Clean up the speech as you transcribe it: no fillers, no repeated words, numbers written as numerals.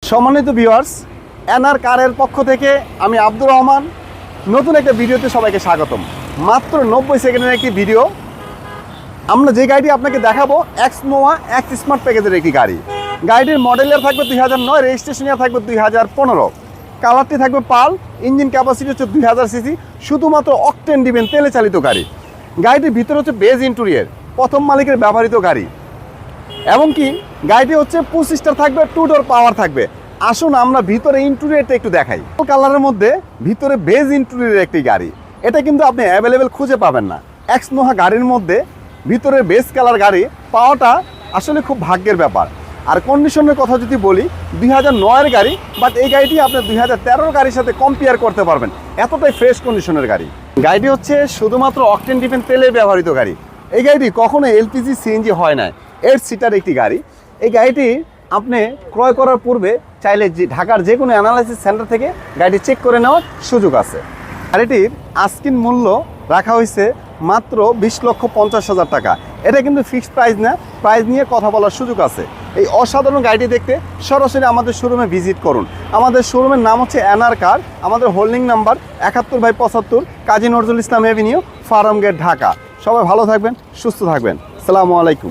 সম্মানিত viewers, NR কারের পক্ষ থেকে আমি আব্দুর রহমান নতুন একটা ভিডিওতে সবাইকে স্বাগতম। মাত্র 90 সেকেন্ডের একটি ভিডিও। আমরা যে গাড়িটি আপনাকে দেখাবো এক্স নোয়া এক্স স্মার্ট প্যাকেজের একটি গাড়ি। গাড়িটির মডেল ইয়ার থাকবে 2009, রেজিস্ট্রেশন ইয়ার থাকবে 2015, কালারটি থাকবে পাল, ইঞ্জিন ক্যাপাসিটি হচ্ছে 2000 সিসি, শুধুমাত্র অকটেন দিবেন তেলে চালিত গাড়ি। গাড়িটির ভিতরে হচ্ছে বেজ ইন্টেরিয়র, প্রথম মালিকের ব্যবহৃত গাড়ি, এমনকি গাড়িটি হচ্ছে 25 স্টার থাকবে, 2 ডোর পাওয়ার থাকবে। আসুন আমরা ভিতরে ইন্টেরিয়রটা একটু দেখাই। কালারের মধ্যে ভিতরে বেজ ইন্টেরিয়রের একটি গাড়ি, এটা কিন্তু আপনি অ্যাভেলেবেল খুঁজে পাবেন না। এক্স নোহা গাড়ির মধ্যে ভিতরে বেজ কালার গাড়ি পাওয়াটা আসলে খুব ভাগ্যের ব্যাপার। আর কন্ডিশনের কথা যদি বলি, 2009-এর গাড়ি, বাট এই গাড়িটি আপনি 2013-র গাড়ির সাথে কম্পেয়ার করতে পারবেন, এতটাই ফ্রেশ কন্ডিশনের গাড়ি। গাড়িটি হচ্ছে শুধুমাত্র অকটেন ডিপেন তেলের ব্যবহৃত গাড়ি। এই গাড়িটি কখনো এলপিজি সিএনজি হয় না, 8 সিটার একটি গাড়ি। এই গাড়িটি আপনি ক্রয় করার পূর্বে চাইলে ঢাকার যে কোনো অ্যানালাইসিস সেন্টার থেকে গাড়িটি চেক করে নেওয়ার সুযোগ আছে। গাড়িটির আস্কিন মূল্য রাখা হয়েছে মাত্র 20,50,000 টাকা। এটা কিন্তু ফিক্সড প্রাইস না, প্রাইস নিয়ে কথা বলার সুযোগ আছে। এই অসাধারণ গাড়িটি দেখতে সরাসরি আমাদের শোরুমে ভিজিট করুন। আমাদের শোরুমের নাম হচ্ছে এনআর কার। আমাদের holding number 71/75, Kazi Nazrul Islam Avenue, farm gate, Dhaka. সবাই ভালো থাকবেন, সুস্থ থাকবেন। আসসালামু আলাইকুম।